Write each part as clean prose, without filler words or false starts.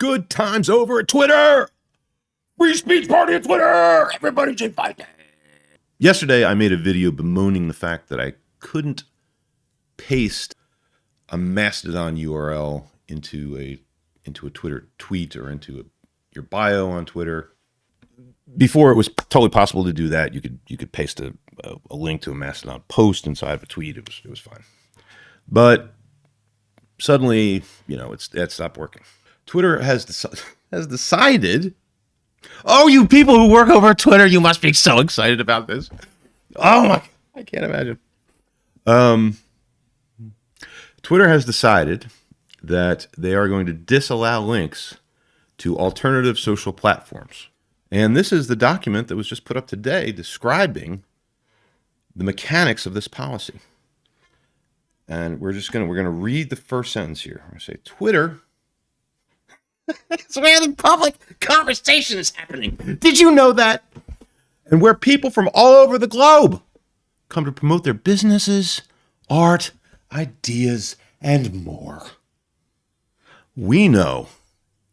Good times over at Twitter. Free speech party at Twitter. Everybody should fight it. Yesterday, I made a video bemoaning the fact that I couldn't paste a Mastodon URL into a Twitter tweet or into your bio on Twitter. Before it was totally possible to do that, you could paste a link to a Mastodon post inside of a tweet. It was fine, but suddenly, it stopped working. Twitter has decided. Oh, you people who work over at Twitter, you must be so excited about this. Oh my! I can't imagine. Twitter has decided that they are going to disallow links to alternative social platforms. And this is the document that was just put up today describing the mechanics of this policy. And we're going to read the first sentence here. We're going to say, Twitter. It's where the public conversation is happening. Did you know that? And where people from all over the globe come to promote their businesses, art, ideas, and more. We know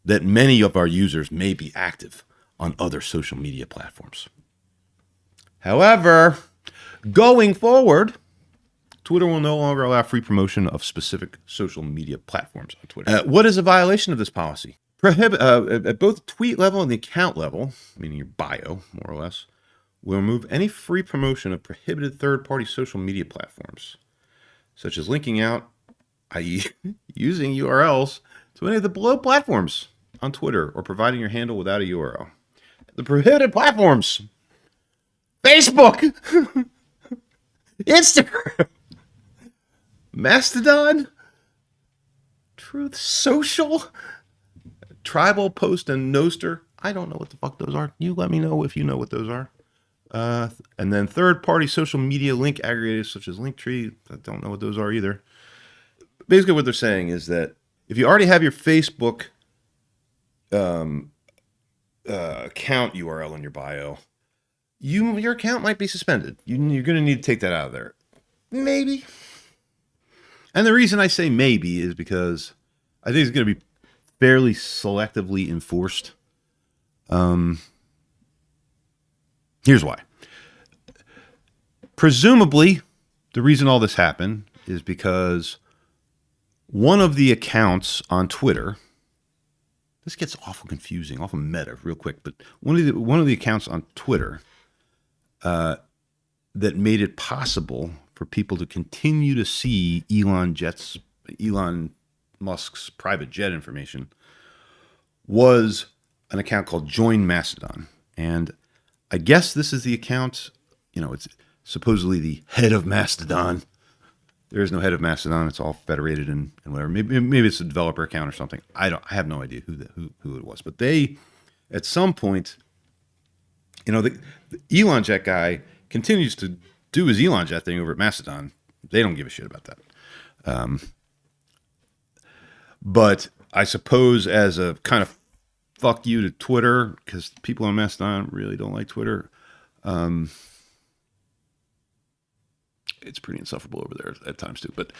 that many of our users may be active on other social media platforms. However, going forward, Twitter will no longer allow free promotion of specific social media platforms on Twitter. What is a violation of this policy? Prohibit at both the tweet level and the account level, meaning your bio, more or less, will remove any free promotion of prohibited third-party social media platforms, such as linking out, i.e., using URLs to any of the below platforms on Twitter or providing your handle without a URL. The prohibited platforms: Facebook, Instagram, Mastodon, Truth Social, Tribal, Post, and Noster. I don't know what the fuck those are. You let me know if you know what those are. And then third-party social media link aggregators such as Linktree. I don't know what those are either. Basically, what they're saying is that if you already have your Facebook account URL in your bio, your account might be suspended. You're going to need to take that out of there. Maybe. And the reason I say maybe is because I think it's going to be fairly selectively enforced. Here's why. Presumably, the reason all this happened is because one of the accounts on Twitter, this gets awful confusing, awful meta real quick, but one of the accounts on Twitter that made it possible for people to continue to see Elon Musk's private jet information was an account called Join Mastodon. And I guess this is the account, it's supposedly the head of Mastodon. There is no head of Mastodon. It's all federated and whatever. Maybe it's a developer account or something. I have no idea who it was. But they, at some point, the Elon Jet guy continues to do his Elon Jet thing over at Mastodon. They don't give a shit about that. But I suppose as a kind of fuck you to Twitter, because people on Mastodon really don't like Twitter, it's pretty insufferable over there at times too. But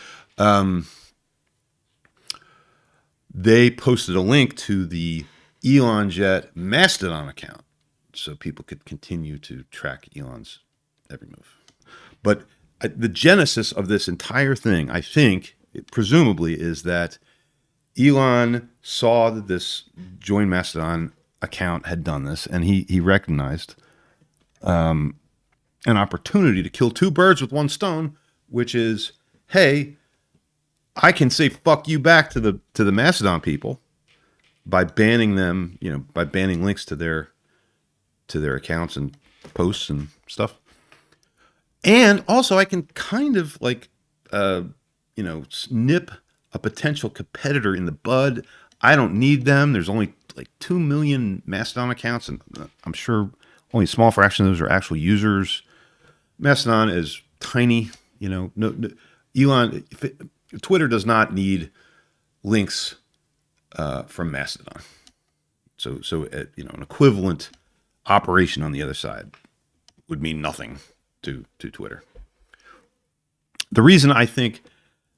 they posted a link to the Elon Jet Mastodon account so people could continue to track Elon's every move. But the genesis of this entire thing, I think, presumably, is that Elon saw that this Join Mastodon account had done this, and he recognized an opportunity to kill two birds with one stone, which is, hey, I can say fuck you back to the Mastodon people by banning them, by banning links to their accounts and posts and stuff. And also I can kind of nip a potential competitor in the bud. I don't need them. There's only 2 million Mastodon accounts, and I'm sure only a small fraction of those are actual users. Mastodon is tiny. Twitter does not need links from Mastodon. So an equivalent operation on the other side would mean nothing to Twitter. The reason I think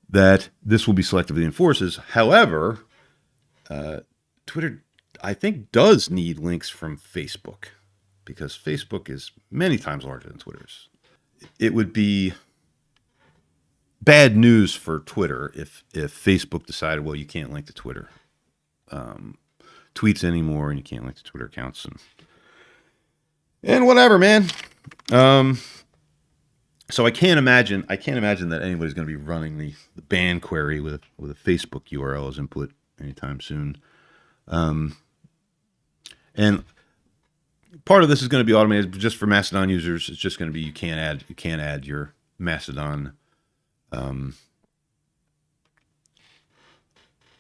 that this will be selectively enforced is, however, Twitter, I think, does need links from Facebook because Facebook is many times larger than Twitter's. It would be bad news for Twitter if Facebook decided, well, you can't link to Twitter tweets anymore, and you can't link to Twitter accounts and whatever, man. So I can't imagine that anybody's going to be running the ban query with a Facebook URL as input anytime soon. And part of this is going to be automated just for Mastodon users. It's just going to be you can't add your Mastodon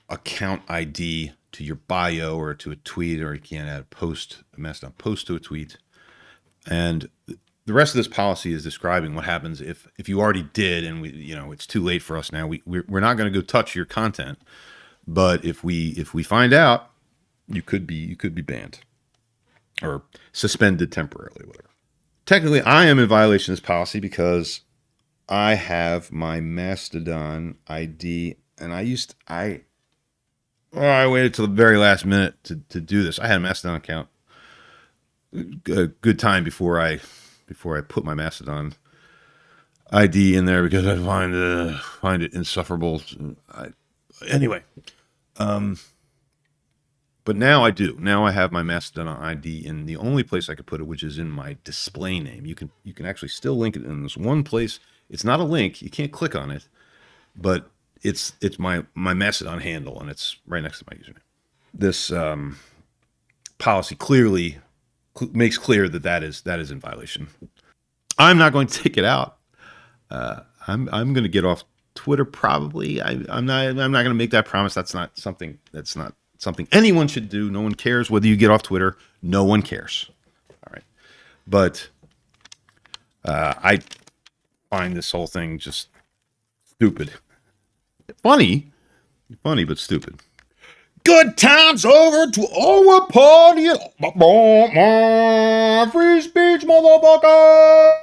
account ID to your bio or to a tweet, or you can't add a Mastodon post to a tweet. And the rest of this policy is describing what happens if you already did, and it's too late for us now. We're not going to go touch your content, but if we find out, you could be banned or suspended temporarily, whatever. Technically, I am in violation of this policy because I have my Mastodon ID, and I waited till the very last minute to do this. I had a Mastodon account a good time before I put my Mastodon ID in there because I find it insufferable. Anyway, but now I do. Now I have my Mastodon ID in the only place I could put it, which is in my display name. You can actually still link it in this one place. It's not a link. You can't click on it, but it's my Mastodon handle, and it's right next to my username. This policy clearly makes clear that is in violation. I'm not going to take it out. I'm going to get off Twitter probably. I'm not going to make that promise. That's not something anyone should do. No one cares whether you get off Twitter. No one cares. All right, but I find this whole thing just stupid. Funny, but stupid. Good times over to our party. Free speech, motherfucker.